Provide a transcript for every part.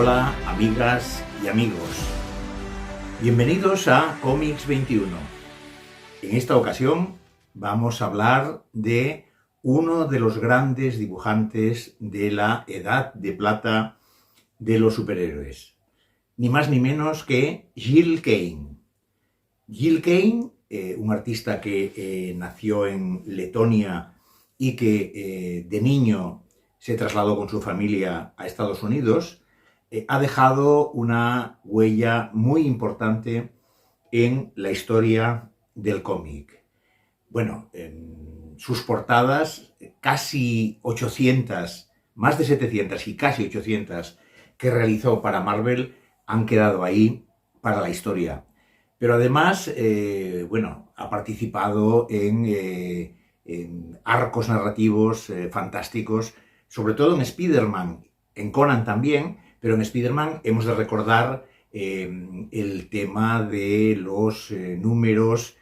Hola amigas y amigos, bienvenidos a Cómics XXI. En esta ocasión vamos a hablar de uno de los grandes dibujantes de la edad de plata de los superhéroes, ni más ni menos que Gil Kane. Gil Kane, un artista que nació en Letonia y que de niño se trasladó con su familia a Estados Unidos, ha dejado una huella muy importante en la historia del cómic. Bueno, en sus portadas, casi 800, más de 700 y casi 800 que realizó para Marvel, han quedado ahí para la historia. Pero además, ha participado en arcos narrativos fantásticos, sobre todo en Spider-Man, en Conan también, pero en Spider-Man hemos de recordar el tema de los números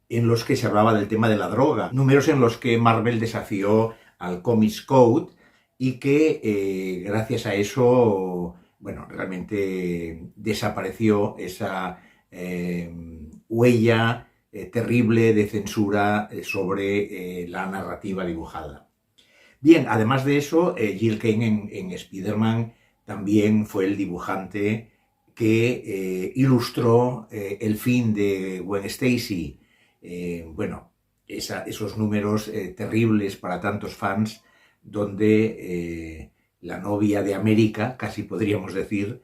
en los que se hablaba del tema de la droga, números en los que Marvel desafió al Comics Code y que gracias a eso, realmente desapareció esa huella terrible de censura sobre la narrativa dibujada. Bien, además de eso, Gil Kane en Spider-Man también fue el dibujante que ilustró el fin de Gwen Stacy. Esos números terribles para tantos fans, donde la novia de América, casi podríamos decir,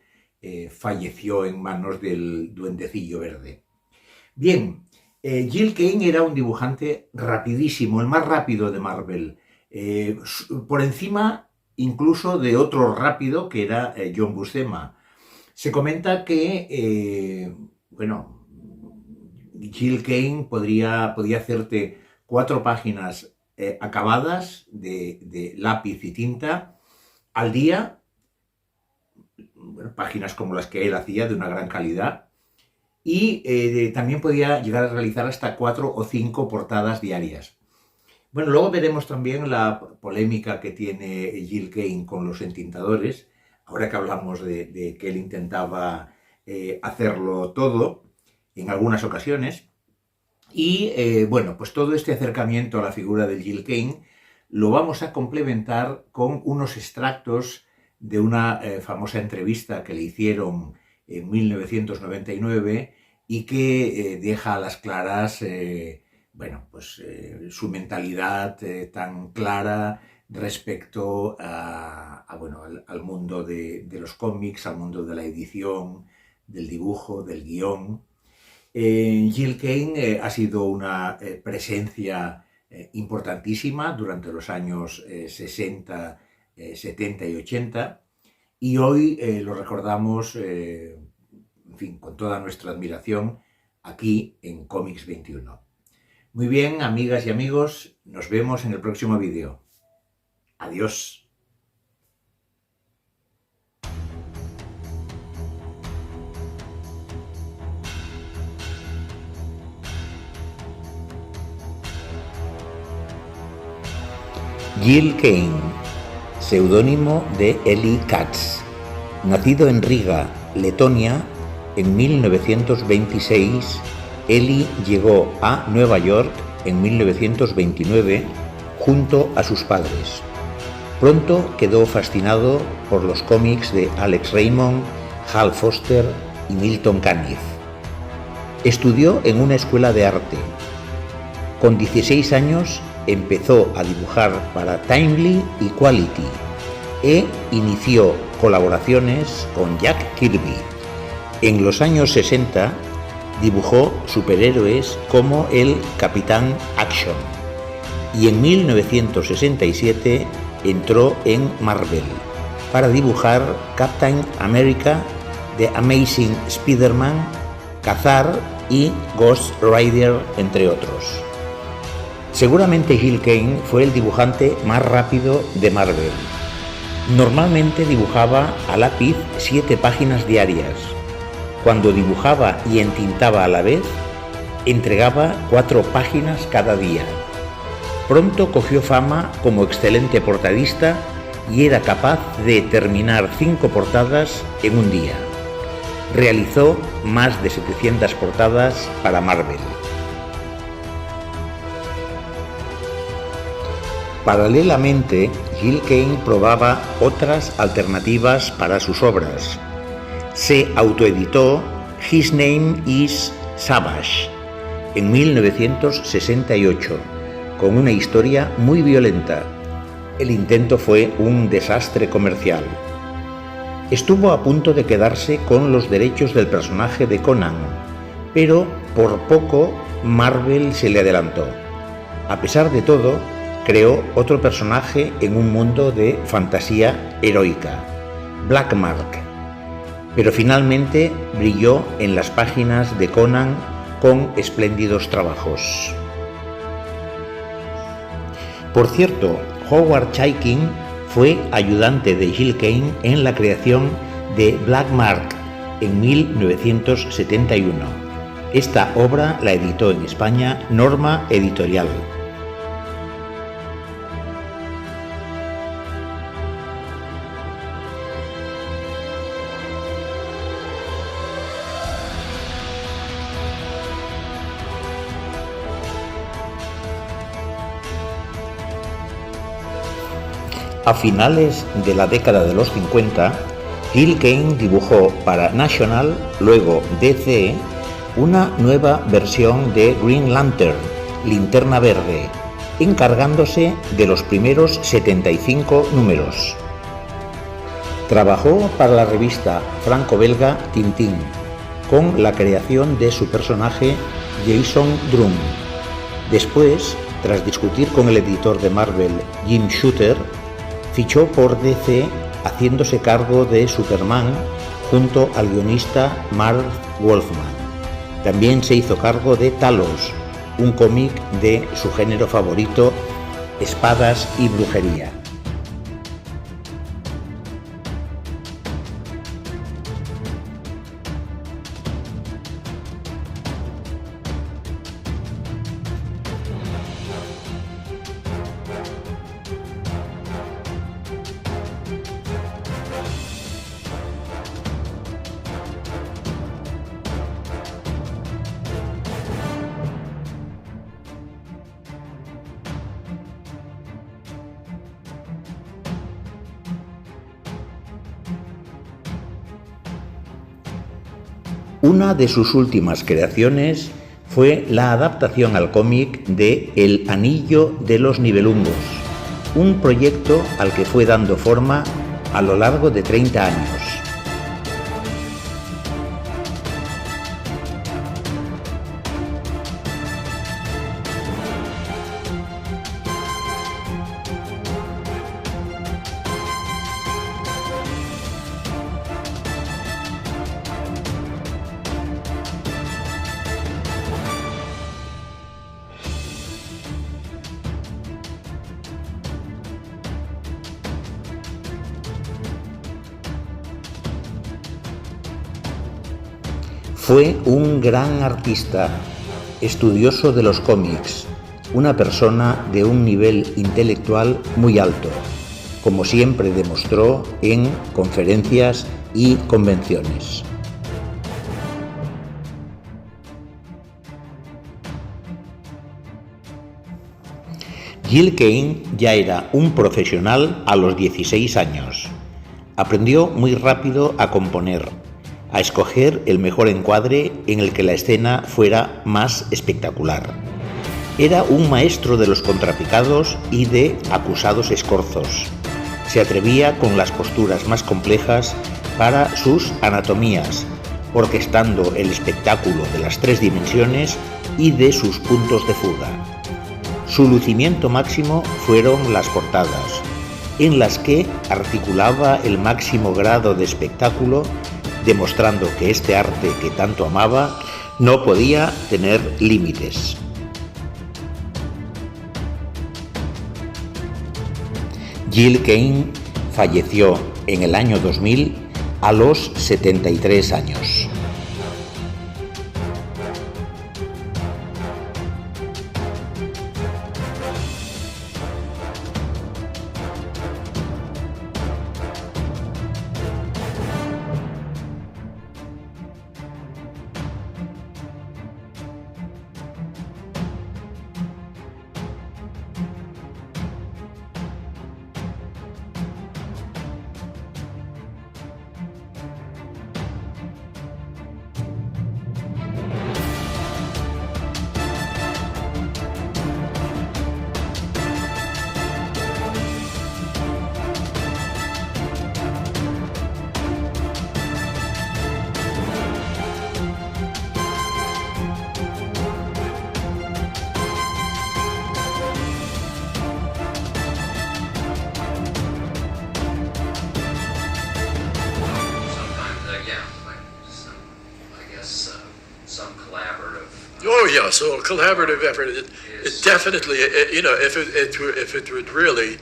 falleció en manos del duendecillo verde. Bien, Gil Kane era un dibujante rapidísimo, el más rápido de Marvel, por encima incluso de otro rápido que era John Buscema. Se comenta que, Gil Kane podía hacerte 4 páginas acabadas de lápiz y tinta al día, páginas como las que él hacía de una gran calidad, y también podía llegar a realizar hasta 4 o 5 portadas diarias. Bueno, luego veremos también la polémica que tiene Gil Kane con los entintadores, ahora que hablamos de que él intentaba hacerlo todo en algunas ocasiones. Y pues todo este acercamiento a la figura de Gil Kane lo vamos a complementar con unos extractos de una famosa entrevista que le hicieron en 1999 y que deja a las claras su mentalidad tan clara respecto al mundo de los cómics, al mundo de la edición, del dibujo, del guión. Gil Kane ha sido una presencia importantísima durante los años 60, 70 y 80, y hoy lo recordamos con toda nuestra admiración aquí en Cómics XXI. Muy bien, amigas y amigos, nos vemos en el próximo vídeo. Adiós. Gil Kane, seudónimo de Eli Katz, nacido en Riga, Letonia, en 1926. Eli llegó a Nueva York en 1929 junto a sus padres. Pronto quedó fascinado por los cómics de Alex Raymond, Hal Foster y Milton Caniff. Estudió en una escuela de arte. Con 16 años empezó a dibujar para Timely y Quality e inició colaboraciones con Jack Kirby. En los años 60 dibujó superhéroes como el Capitán Action y en 1967 entró en Marvel para dibujar Captain America, The Amazing Spider-Man, Cazar y Ghost Rider, entre otros. Seguramente Gil Kane fue el dibujante más rápido de Marvel. Normalmente dibujaba a lápiz 7 páginas diarias. Cuando dibujaba y entintaba a la vez, entregaba 4 páginas cada día. Pronto cogió fama como excelente portadista y era capaz de terminar 5 portadas en un día. Realizó más de 700 portadas para Marvel. Paralelamente, Gil Kane probaba otras alternativas para sus obras. Se autoeditó His Name is Savage en 1968, con una historia muy violenta. El intento fue un desastre comercial. Estuvo a punto de quedarse con los derechos del personaje de Conan, pero por poco Marvel se le adelantó. A pesar de todo, creó otro personaje en un mundo de fantasía heroica, Black Mark, pero finalmente brilló en las páginas de Conan con espléndidos trabajos. Por cierto, Howard Chaykin fue ayudante de Gil Kane en la creación de Black Mark en 1971. Esta obra la editó en España Norma Editorial. A finales de la década de los 50, Gil Kane dibujó para National, luego DC, una nueva versión de Green Lantern, Linterna Verde, encargándose de los primeros 75 números. Trabajó para la revista franco-belga Tintín, con la creación de su personaje Jason Drum. Después, tras discutir con el editor de Marvel, Jim Shooter, fichó por DC haciéndose cargo de Superman junto al guionista Marv Wolfman. También se hizo cargo de Talos, un cómic de su género favorito, espadas y brujería. Una de sus últimas creaciones fue la adaptación al cómic de El Anillo de los Nibelungos, un proyecto al que fue dando forma a lo largo de 30 años. Fue un gran artista, estudioso de los cómics, una persona de un nivel intelectual muy alto, como siempre demostró en conferencias y convenciones. Gil Kane ya era un profesional a los 16 años. Aprendió muy rápido a componer, a escoger el mejor encuadre en el que la escena fuera más espectacular. Era un maestro de los contrapicados y de acusados escorzos. Se atrevía con las posturas más complejas para sus anatomías, orquestando el espectáculo de las 3 dimensiones y de sus puntos de fuga. Su lucimiento máximo fueron las portadas, en las que articulaba el máximo grado de espectáculo, demostrando que este arte que tanto amaba no podía tener límites. Gil Kane falleció en el año 2000 a los 73 años. Oh yeah, so a collaborative effort. It definitely, if it would really,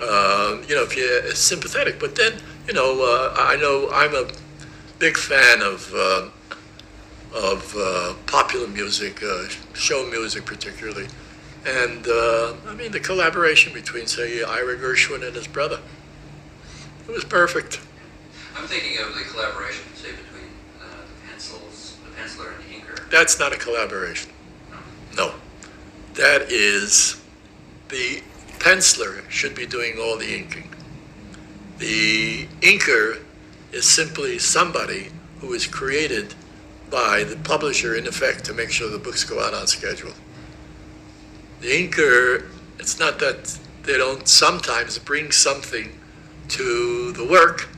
if you're sympathetic. But then, I know I'm a big fan of popular music, show music particularly, and the collaboration between, say, Ira Gershwin and his brother, it was perfect. I'm thinking of the collaboration, say, between the penciler and the inker. That's not a collaboration. No. That is, the penciler should be doing all the inking. The inker is simply somebody who is created by the publisher, in effect, to make sure the books go out on schedule. The inker, it's not that they don't sometimes bring something to the work,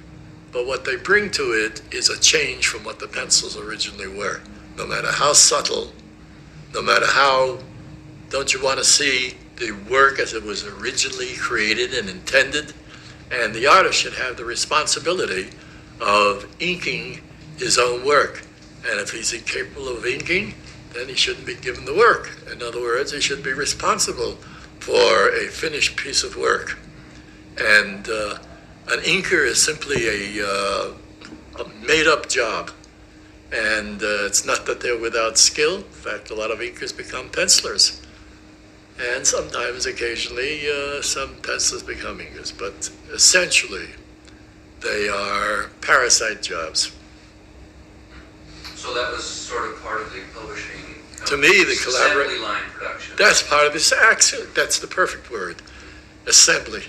but what they bring to it is a change from what the pencils originally were. No matter how subtle, no matter how, don't you want to see the work as it was originally created and intended? And the artist should have the responsibility of inking his own work. And if he's incapable of inking, then he shouldn't be given the work. In other words, he should be responsible for a finished piece of work. And an inker is simply a made-up job. And it's not that they're without skill. In fact, a lot of inkers become pencilers. And sometimes, occasionally, some pencilers become inkers. But essentially, they are parasite jobs. So that was sort of part of the publishing. To me, the assembly line production. That's part of this action. That's the perfect word. Assembly.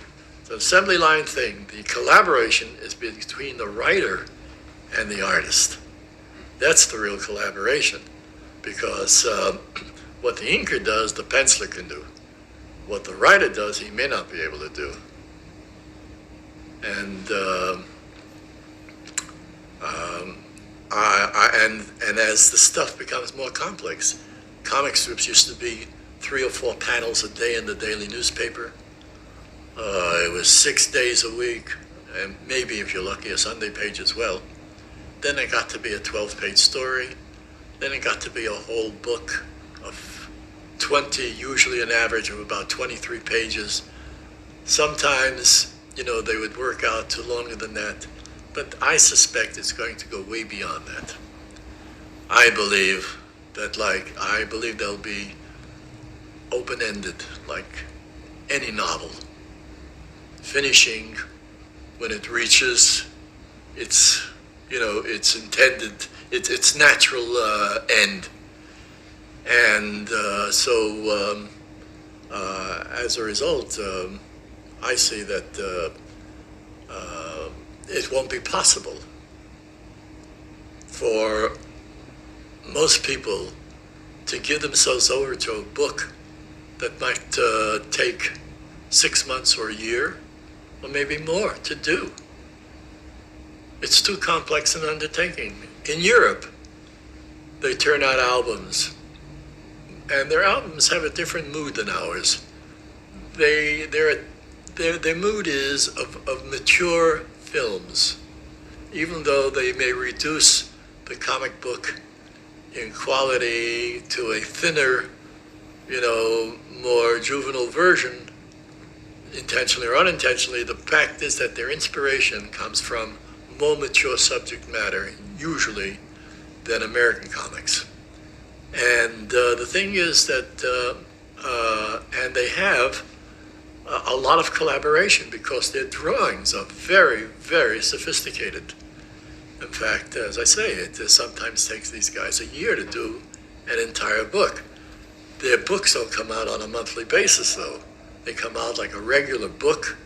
The assembly line thing. The collaboration is between the writer and the artist. That's the real collaboration, because what the inker does, the penciler can do. What the writer does, he may not be able to do. And and as the stuff becomes more complex, comic strips used to be 3 or 4 panels a day in the daily newspaper. It was 6 days a week, and maybe, if you're lucky, a Sunday page as well. Then it got to be a 12-page story. Then it got to be a whole book of 20, usually an average of about 23 pages. Sometimes, they would work out to longer than that. But I suspect it's going to go way beyond that. I believe they'll be open-ended, like any novel, finishing when it reaches its intended, its natural end. And so as a result, I see that it won't be possible for most people to give themselves over to a book that might take 6 months or a year, or maybe more, to do. It's too complex an undertaking. In Europe, they turn out albums, and their albums have a different mood than ours. Their mood is of mature films, even though they may reduce the comic book in quality to a thinner, more juvenile version, intentionally or unintentionally. The fact is that their inspiration comes from more mature subject matter, usually, than American comics. And the thing is that, and they have a lot of collaboration because their drawings are very, very sophisticated. In fact, as I say, it sometimes takes these guys a year to do an entire book. Their books don't come out on a monthly basis, though. They come out like a regular book,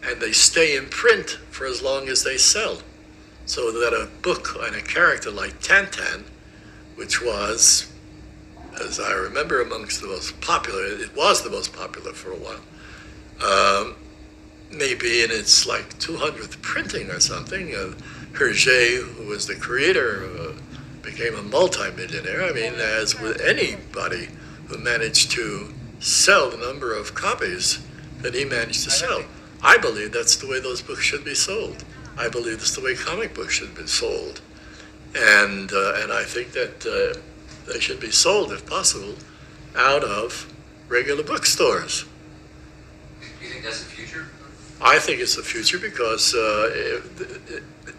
and they stay in print for as long as they sell. So that a book and a character like Tintin, which was, as I remember, amongst the most popular, it was the most popular for a while, maybe in its like 200th printing or something. Hergé, who was the creator, became a multimillionaire. I mean, as with anybody who managed to sell the number of copies that he managed to sell. I believe that's the way those books should be sold. I believe that's the way comic books should be sold. And I think that they should be sold, if possible, out of regular bookstores. Do you think that's the future? I think it's the future because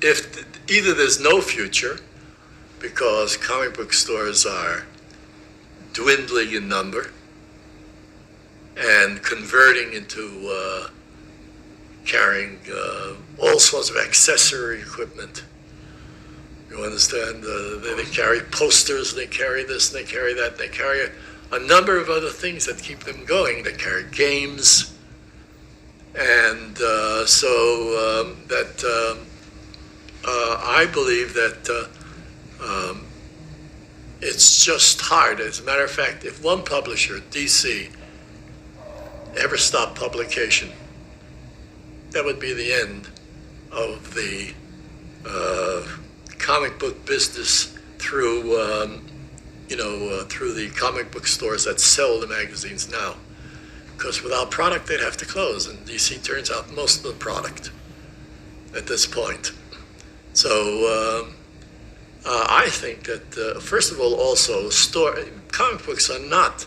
if either there's no future because comic book stores are dwindling in number and converting into carrying all sorts of accessory equipment. You understand? They carry posters, they carry this, and they carry that, and they carry a number of other things that keep them going. They carry games, and I believe that it's just hard. As a matter of fact, if one publisher, DC, ever stopped publication, that would be the end of the comic book business through through the comic book stores that sell the magazines now. Because without product, they'd have to close, and DC turns out most of the product at this point. So I think that, first of all, also, comic books are not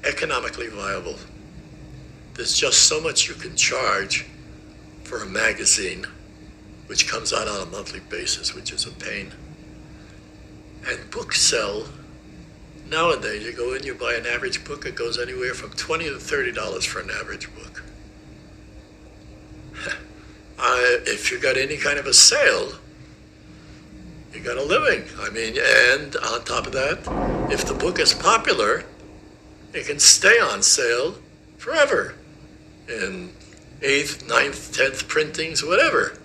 economically viable. There's just so much you can charge for a magazine, which comes out on a monthly basis, which is a pain. And books sell. Nowadays, you go in, you buy an average book, it goes anywhere from $20 to $30 for an average book. If you got any kind of a sale, you got a living. I mean, and on top of that, if the book is popular, it can stay on sale forever in 8th, 9th, 10th printings, whatever.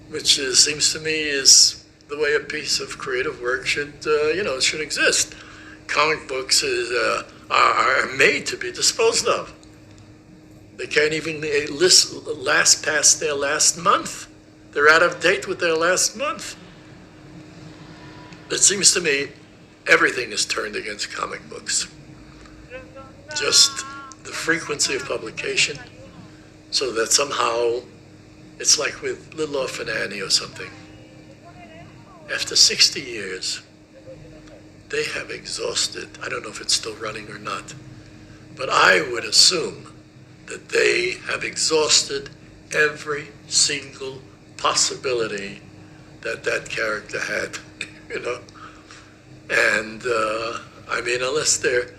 Which seems to me is the way a piece of creative work should exist. Comic books are made to be disposed of. They can't even last past their last month. They're out of date with their last month. It seems to me everything is turned against comic books. Just the frequency of publication, so that somehow it's like with Little Orphan Annie or something. After 60 years, they have exhausted, I don't know if it's still running or not, but I would assume that they have exhausted every single possibility that that character had, And I mean, unless they're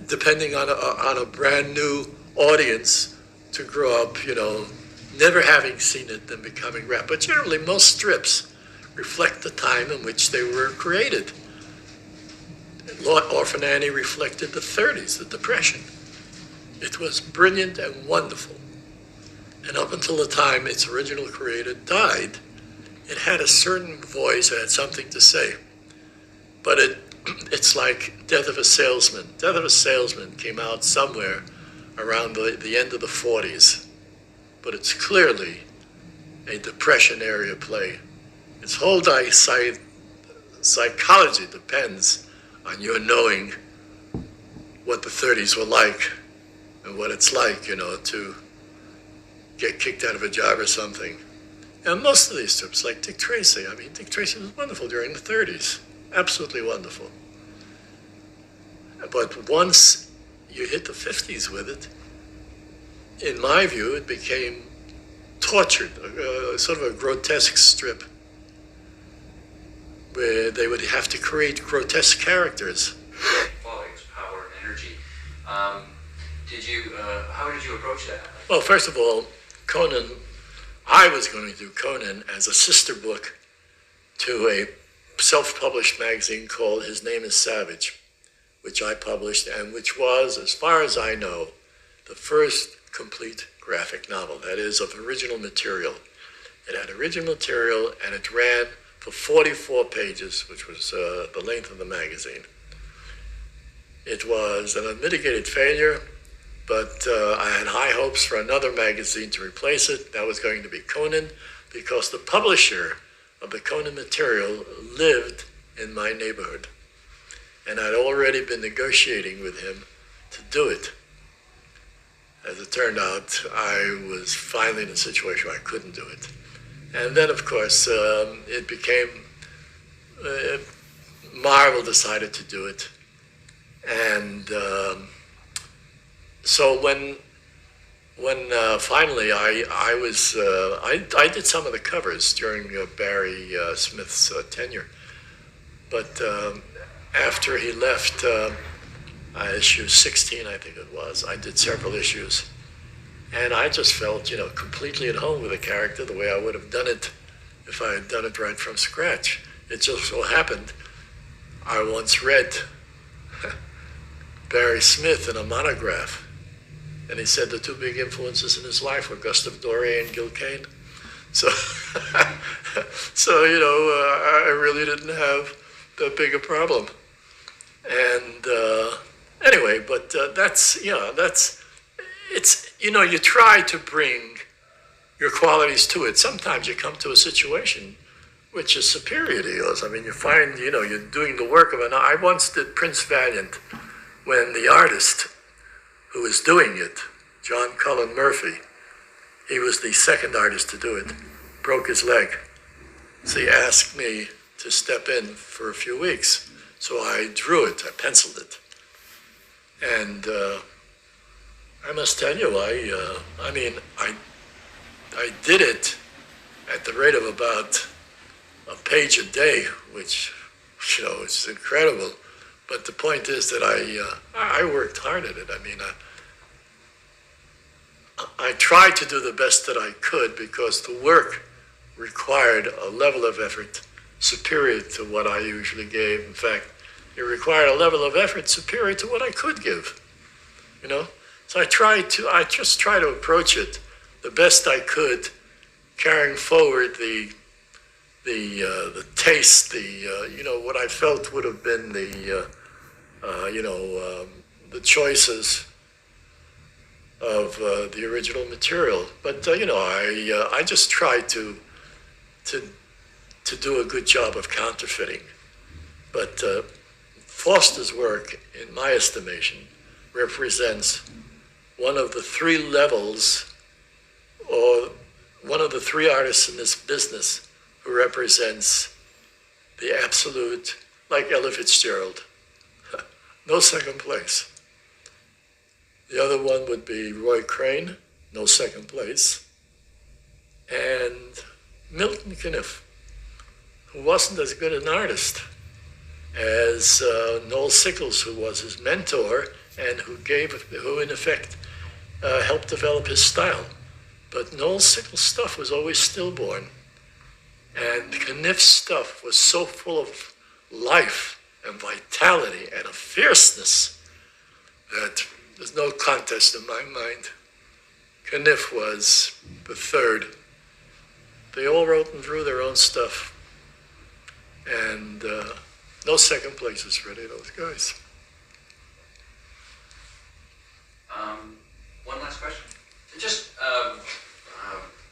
depending on a brand new audience to grow up, never having seen it, then becoming rap. But generally, most strips reflect the time in which they were created. Orphan Annie reflected the 30s, the Depression. It was brilliant and wonderful. And up until the time its original creator died, it had a certain voice, it had something to say. But it's like Death of a Salesman. Death of a Salesman came out somewhere around the end of the 40s. But it's clearly a Depression-era play. Its whole psychology depends on your knowing what the 30s were like and what it's like, to get kicked out of a job or something. And most of these strips, like Dick Tracy, Dick Tracy was wonderful during the 30s. Absolutely wonderful. But once you hit the 50s with it, in my view, it became tortured, sort of a grotesque strip, where they would have to create grotesque characters. Qualities, power, energy. How did you approach that? Well, first of all, Conan, I was going to do Conan as a sister book to a self-published magazine called His Name is Savage, which I published and which was, as far as I know, the first complete graphic novel, that is, of original material. It had original material and it ran for 44 pages, which was the length of the magazine. It was an unmitigated failure, but I had high hopes for another magazine to replace it. That was going to be Conan, because the publisher of the Conan material lived in my neighborhood. And I'd already been negotiating with him to do it. As it turned out, I was finally in a situation where I couldn't do it. And then, of course, it became Marvel decided to do it. And so when finally I did some of the covers during Barry Smith's tenure, but after he left, issue 16 I think it was, I did several issues, and I just felt completely at home with the character the way I would have done it if I had done it right from scratch. It just so happened I once read Barry Smith in a monograph, and he said the two big influences in his life were Gustave Doré and Gil Kane. So, I really didn't have that big a problem. And anyway, but you try to bring your qualities to it. Sometimes you come to a situation which is superior to yours. I mean, you find, you're doing the work of I once did Prince Valiant when the artist who was doing it, John Cullen Murphy, he was the second artist to do it, broke his leg. So he asked me to step in for a few weeks. So I drew it, I penciled it. And I must tell you, I did it at the rate of about a page a day, which, is incredible. But the point is that I worked hard at it. I mean, I tried to do the best that I could because the work required a level of effort superior to what I usually gave. In fact, it required a level of effort superior to what I could give, So I just try to approach it the best I could, carrying forward the taste, what I felt would have been the choices of the original material. But I just tried to do a good job of counterfeiting. But Foster's work, in my estimation, represents one of the three levels, or one of the three artists in this business who represents the absolute, like Ella Fitzgerald, no second place. The other one would be Roy Crane, no second place, and Milton Caniff, who wasn't as good an artist as Noel Sickles, who was his mentor and who in effect helped develop his style. But Noel Sickles' stuff was always stillborn, and Caniff's stuff was so full of life and vitality and a fierceness that there's no contest in my mind. Caniff was the third. They all wrote and drew their own stuff, and no second places for any of those guys. One last question. Just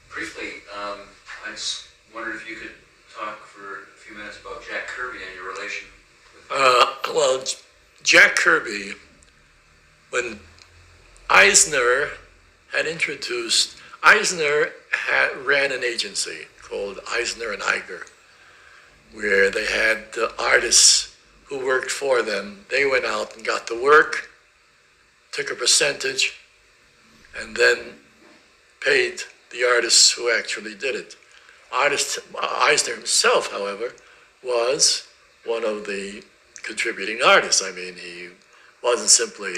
briefly, I just wondered if you could talk for a few minutes about Jack Kirby and your relation with him. Well, Jack Kirby, when Eisner ran an agency called Eisner and Iger, where they had artists who worked for them. They went out and got the work, took a percentage, and then paid the artists who actually did it. Eisner himself, however, was one of the contributing artists. I mean, he wasn't simply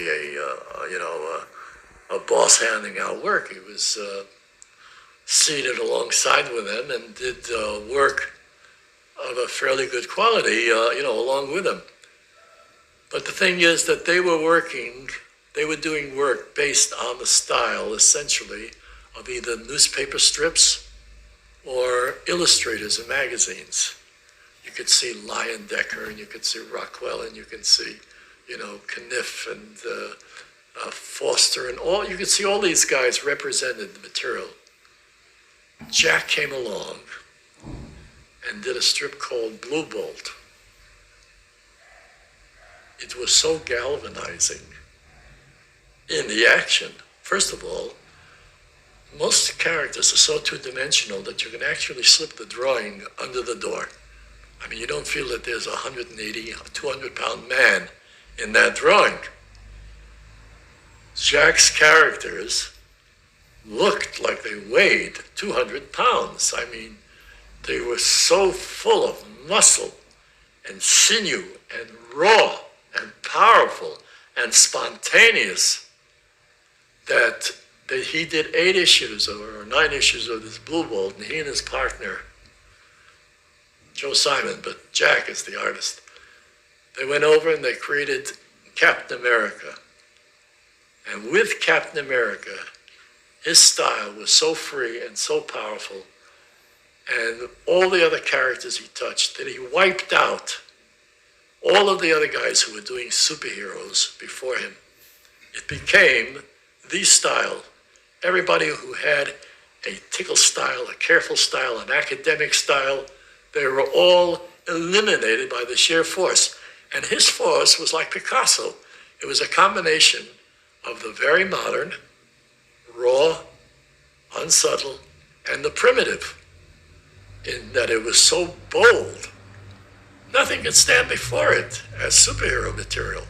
a boss handing out work. He was seated alongside with them and did work of a fairly good quality, along with them. But the thing is that they were doing work based on the style, essentially, of either newspaper strips or illustrators in magazines. You could see Leyendecker, and you could see Rockwell, and you can see, Caniff and Foster, and you could see all these guys represented the material. Jack came along and did a strip called Blue Bolt. It was so galvanizing in the action. First of all, most characters are so two-dimensional that you can actually slip the drawing under the door. I mean, you don't feel that there's a 180, 200-pound man in that drawing. Jack's characters looked like they weighed 200 pounds. I mean, they were so full of muscle and sinew and raw and powerful and spontaneous that he did 8 issues or 9 issues of this Blue Bolt, and he and his partner, Joe Simon, but Jack is the artist, they went over and they created Captain America. And with Captain America, his style was so free and so powerful, and all the other characters he touched, that he wiped out all of the other guys who were doing superheroes before him. It became the style. Everybody who had a tickle style, a careful style, an academic style, they were all eliminated by the sheer force. And his force was like Picasso. It was a combination of the very modern, raw, unsubtle, and the primitive, in that it was so bold. Nothing could stand before it as superhero material.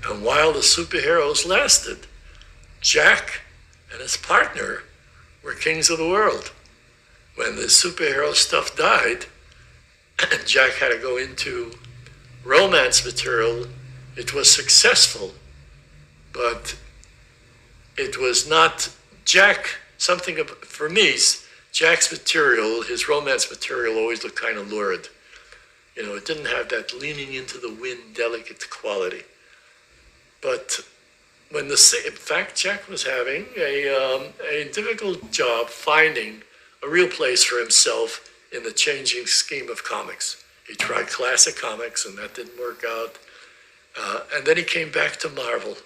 And while the superheroes lasted, Jack and his partner were kings of the world. When the superhero stuff died, and Jack had to go into romance material, it was successful, but it was not Jack, for me, Jack's material, his romance material always looked kind of lurid. You know, it didn't have that leaning into the wind, delicate quality. But in fact, Jack was having a difficult job finding a real place for himself in the changing scheme of comics. He tried classic comics, and that didn't work out. And then he came back to Marvel,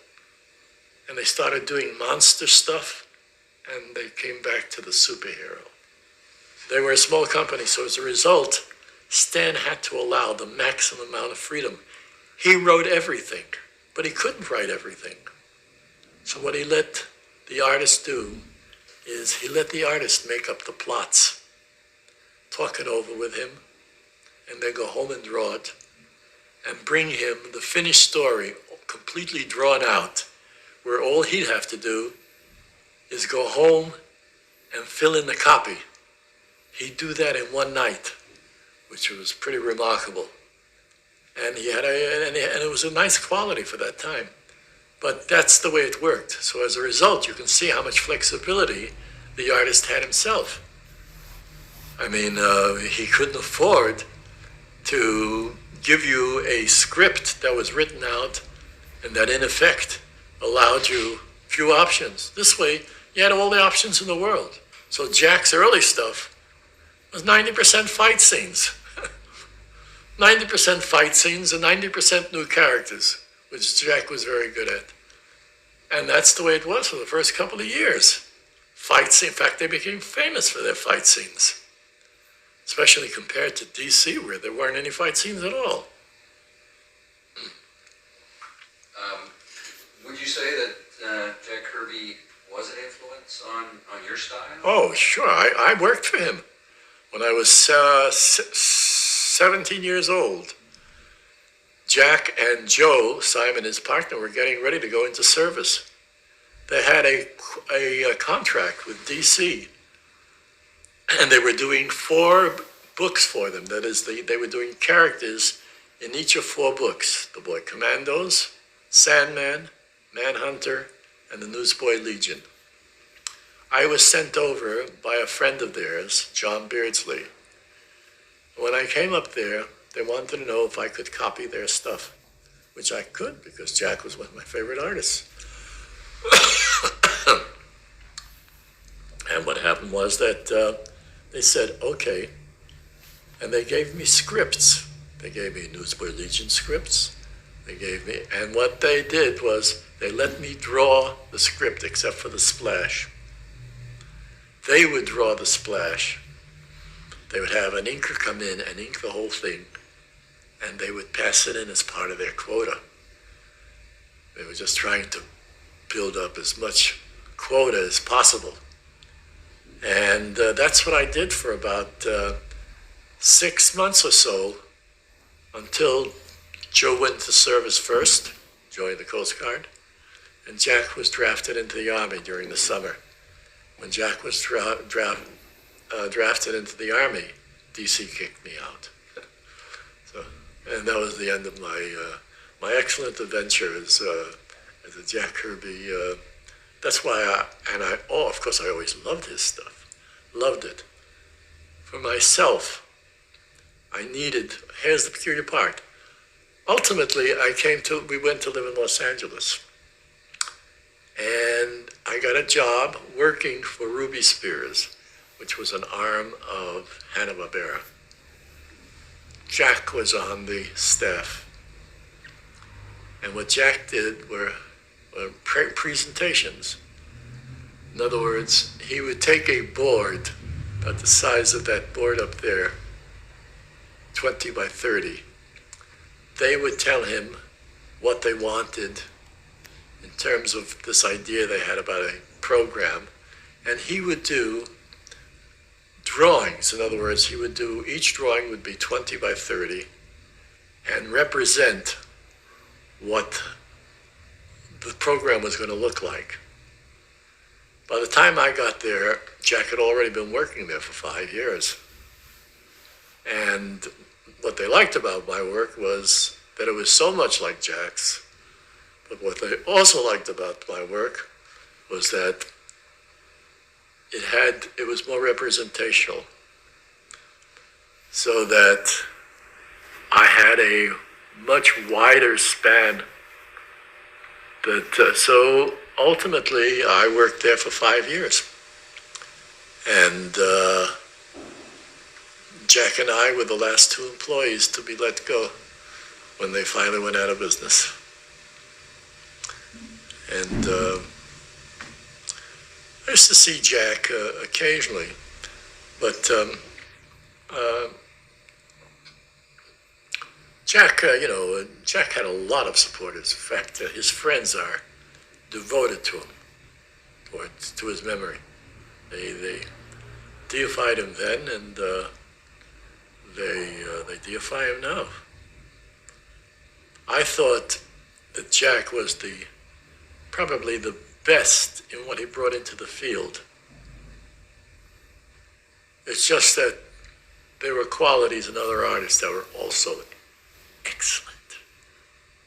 and they started doing monster stuff, and they came back to the superhero. They were a small company, so as a result, Stan had to allow the maximum amount of freedom. He wrote everything, but he couldn't write everything. So what he let the artist do is he let the artist make up the plots, talk it over with him, and then go home and draw it, and bring him the finished story completely drawn out, where all he'd have to do is go home and fill in the copy. He'd do that in one night, which was pretty remarkable. And and it was a nice quality for that time. But that's the way it worked. So as a result, you can see how much flexibility the artist had himself. I mean, he couldn't afford to give you a script that was written out and that in effect allowed you few options. This way, you had all the options in the world. So Jack's early stuff was 90% fight scenes. 90% fight scenes and 90% new characters, which Jack was very good at. And that's the way it was for the first couple of years. Fight scene, in fact, they became famous for their fight scenes, especially compared to DC, where there weren't any fight scenes at all. Would you say that Jack Kirby was an influence on your style? Oh, sure. I worked for him when I was 17 years old. Jack and Joe Simon, his partner, were getting ready to go into service. They had a contract with DC, and they were doing 4 books for them. That is, they were doing characters in each of 4 books: The Boy Commandos, Sandman, Manhunter, and the Newsboy Legion. I was sent over by a friend of theirs, John Beardsley. When I came up there, they wanted to know if I could copy their stuff, which I could because Jack was one of my favorite artists. And what happened was that they said, okay, and they gave me scripts. They gave me Newsboy Legion scripts. And what they did was they let me draw the script except for the splash. They would draw the splash. They would have an inker come in and ink the whole thing, and they would pass it in as part of their quota. They were just trying to build up as much quota as possible. And that's what I did for about 6 months or so until Joe went into service first, joined the Coast Guard, and Jack was drafted into the Army during the summer. When Jack was drafted into the Army, DC kicked me out. So, and that was the end of my excellent adventure as a Jack Kirby. That's why of course I always loved his stuff, loved it. For myself, here's the peculiar part. Ultimately, we went to live in Los Angeles. And I got a job working for Ruby Spears, which was an arm of Hanna-Barbera. Jack was on the staff. And what Jack did were presentations. In other words, he would take a board about the size of that board up there, 20 by 30. They would tell him what they wanted in terms of this idea they had about a program, and he would do drawings. In other words, each drawing would be 20 by 30 and represent what the program was going to look like. By the time I got there, Jack had already been working there for 5 years. And what they liked about my work was that it was so much like Jack's. But what they also liked about my work was that it was more representational, so that I had a much wider span. So ultimately, I worked there for 5 years. And Jack and I were the last 2 employees to be let go when they finally went out of business. And I used to see Jack occasionally, but Jack, Jack had a lot of supporters. In fact, his friends are devoted to him, or to his memory. They deified him then, and they deify him now. I thought that Jack was probably the best in what he brought into the field. It's just that there were qualities in other artists that were also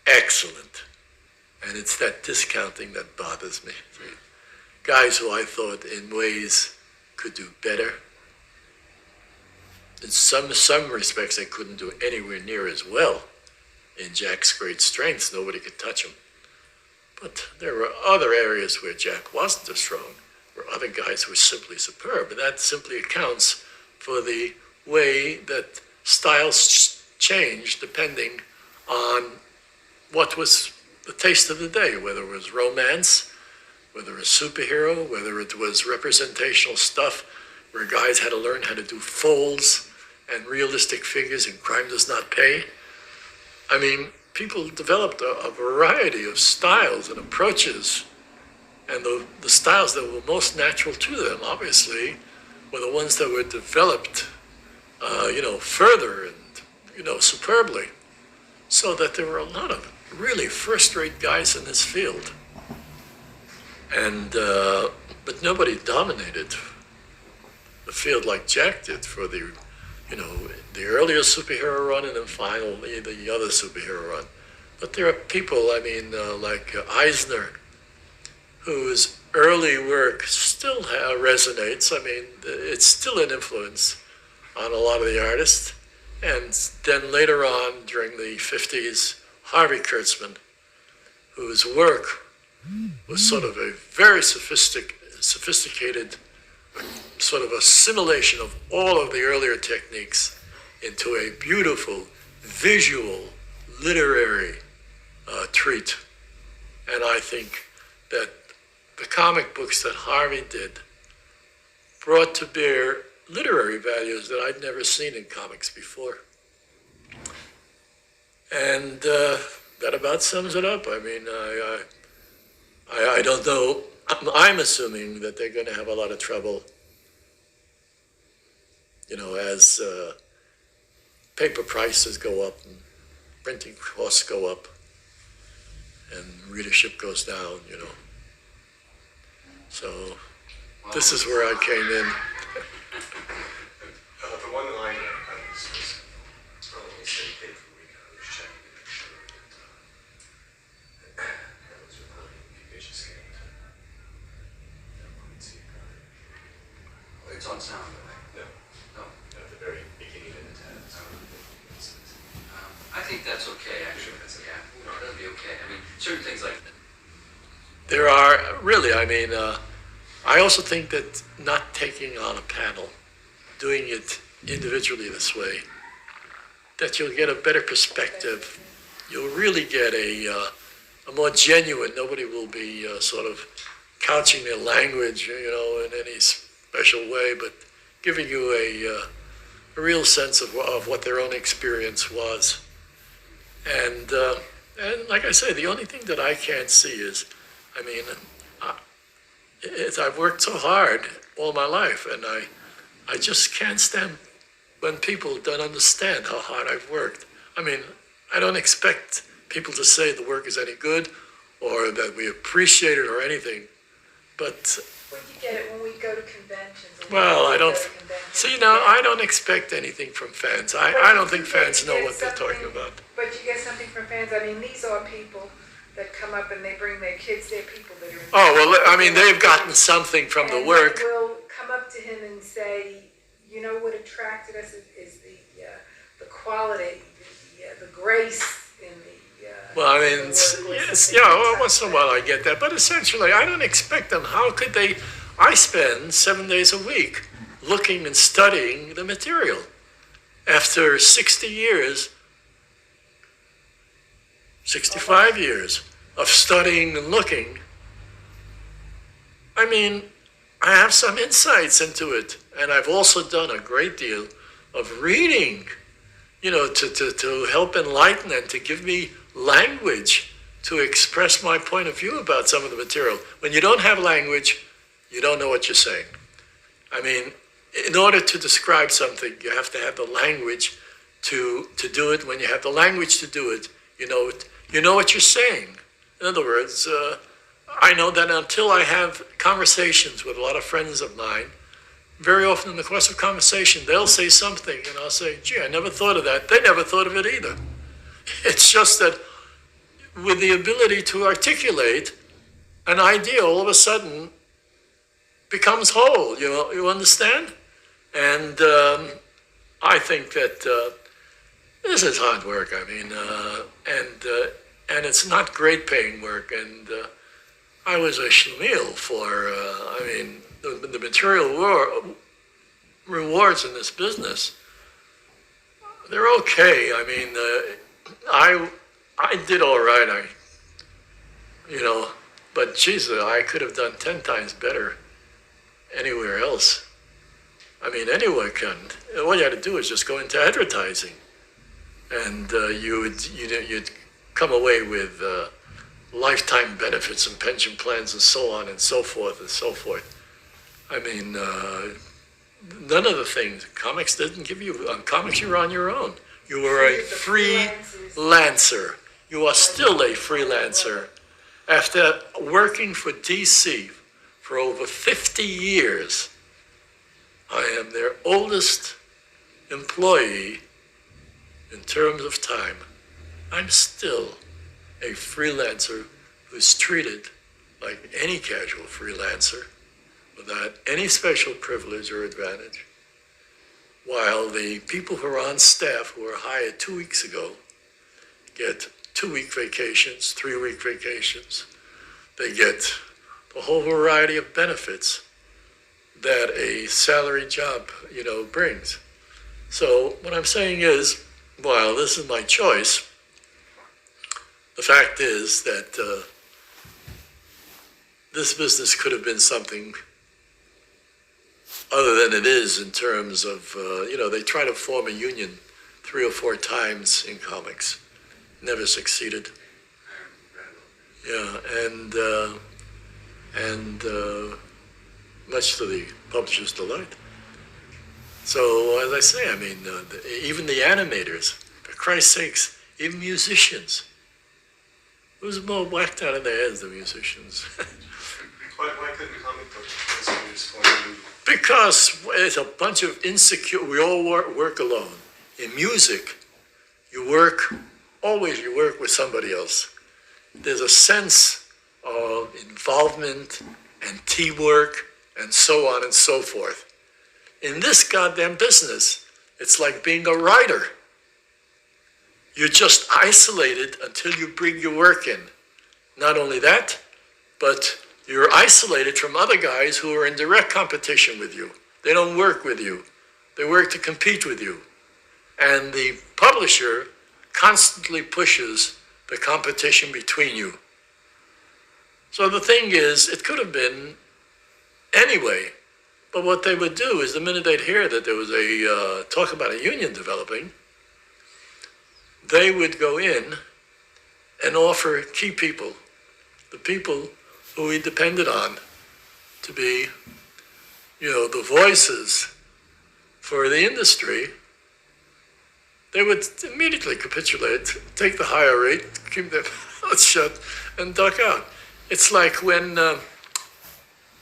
excellent. And it's that discounting that bothers me. Guys who I thought in ways could do better. In some respects, they couldn't do anywhere near as well. In Jack's great strengths, nobody could touch him. But there were other areas where Jack wasn't as strong, where other guys were simply superb. And that simply accounts for the way that styles changed depending on what was the taste of the day, whether it was romance, whether it was superhero, whether it was representational stuff where guys had to learn how to do folds and realistic figures in Crime Does Not Pay. I mean, people developed a variety of styles and approaches, and the styles that were most natural to them, obviously, were the ones that were developed, further and, superbly, so that there were a lot of really first-rate guys in this field. And, but nobody dominated the field like Jack did for the earlier superhero run and then finally the other superhero run. But there are people, like Eisner, whose early work still resonates. I mean, it's still an influence on a lot of the artists. And then later on, during the 50s, Harvey Kurtzman, whose work was sort of a very sophisticated sort of assimilation of all of the earlier techniques into a beautiful, visual, literary treat. And I think that the comic books that Harvey did brought to bear literary values that I'd never seen in comics before. And that about sums it up. I mean, I don't know. I'm assuming that they're going to have a lot of trouble, paper prices go up and printing costs go up and readership goes down, you know. So this is where I came in. The one line I was only said paid for a week, I was checking to make sure that was recording communication scanning. It's on sound, right? No, No. at the very beginning of the tabs. I think that's okay, actually. Yeah, no, that'll be okay. I mean, certain things like that. There are, really, I mean, I also think that not taking on a panel, doing it individually this way, that you'll get a better perspective. You'll really get a more genuine, nobody will be sort of couching their language, you know, in any special way, but giving you a real sense of what their own experience was. And like I say, the only thing that I can't see is, I mean, I've worked so hard all my life, and I just can't stand when people don't understand how hard I've worked. I mean, I don't expect people to say the work is any good or that we appreciate it or anything, but Well, you get it when we go to conventions. and well, we I don't go to conventions. see now. I don't expect anything from fans. I don't think fans know what they're talking about. But you get something from fans. I mean, these are people that come up and they bring their kids. They're people that are in Oh well, I mean they've gotten something from the and work. they will come up to him and say, you know what attracted us is the quality, the grace in the. Well, I mean, the work or yes, something yeah, like once in a that. while I get that, but essentially I don't expect them. How could they? I spend 7 days a week looking and studying the material. After 60 years, 65 years of studying and looking, I mean, I have some insights into it, and I've also done a great deal of reading, you know, to help enlighten and to give me language to express my point of view about some of the material. When you don't have language, you don't know what you're saying. I mean, in order to describe something, you have to have the language to do it. When you have the language to do it, you know what you're saying. In other words, I know that until I have conversations with a lot of friends of mine, very often in the course of conversation, they'll say something, and I'll say, gee, I never thought of that. They never thought of it either. It's just that with the ability to articulate, an idea all of a sudden becomes whole, you understand? And I think that this is hard work, I mean, and it's not great paying work, and I was a schlemiel for, I mean, the material rewards in this business, they're okay. I mean, I did all right, but Jesus, I could have done 10 times better anywhere else. I mean, anyone can. All you had to do is just go into advertising, and you'd come away with lifetime benefits and pension plans and so on and so forth and so forth. I mean, none of the things comics didn't give you. On comics, you were on your own. You were a freelancer. You are still a freelancer. After working for DC for over 50 years, I am their oldest employee in terms of time. I'm still a freelancer who's treated like any casual freelancer without any special privilege or advantage, while the people who are on staff who were hired 2 weeks ago get 2-week vacations, 3-week vacations. They get a whole variety of benefits that a salary job, brings. So what I'm saying is, while this is my choice, the fact is that this business could have been something other than it is in terms of, they try to form a union 3 or 4 times in comics. Never succeeded. Yeah, and much to the publisher's delight. So, as I say, I mean, even the animators, for Christ's sakes, even musicians. Who's more whacked out of their heads than musicians? Why couldn't comic book designers form a movie? Because it's a bunch of insecure, we all work alone. In music, you work with somebody else. There's a sense of involvement and teamwork and so on and so forth. In this goddamn business, it's like being a writer. You're just isolated until you bring your work in. Not only that, but you're isolated from other guys who are in direct competition with you. They don't work with you. They work to compete with you. And the publisher constantly pushes the competition between you. So the thing is, it could have been anyway. But what they would do is the minute they'd hear that there was a talk about a union developing, they would go in and offer key people, the people who we depended on to be, the voices for the industry. They would immediately capitulate, take the higher rate, keep their mouths shut, and duck out. It's like when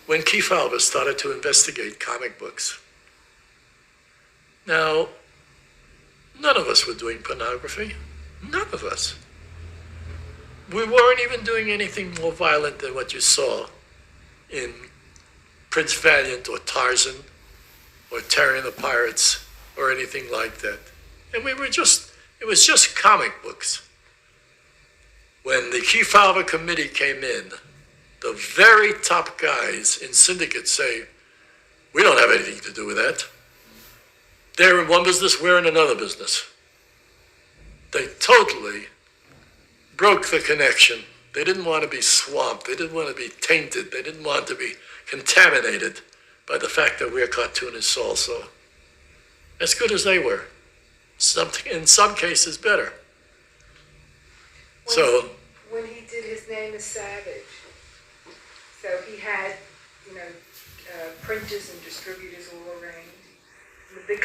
Kefauver started to investigate comic books. Now, none of us were doing pornography. None of us. We weren't even doing anything more violent than what you saw in Prince Valiant or Tarzan or Terry and the Pirates or anything like that. And it was just comic books. When the Kefauver committee came in, the very top guys in syndicates say, we don't have anything to do with that. They're in one business, we're in another business. They totally broke the connection. They didn't want to be swamped. They didn't want to be tainted. They didn't want to be contaminated by the fact that we're cartoonists also. As good as they were. In some cases, better. When he did His Name is Savage, so he had, printers and distributors all around. The big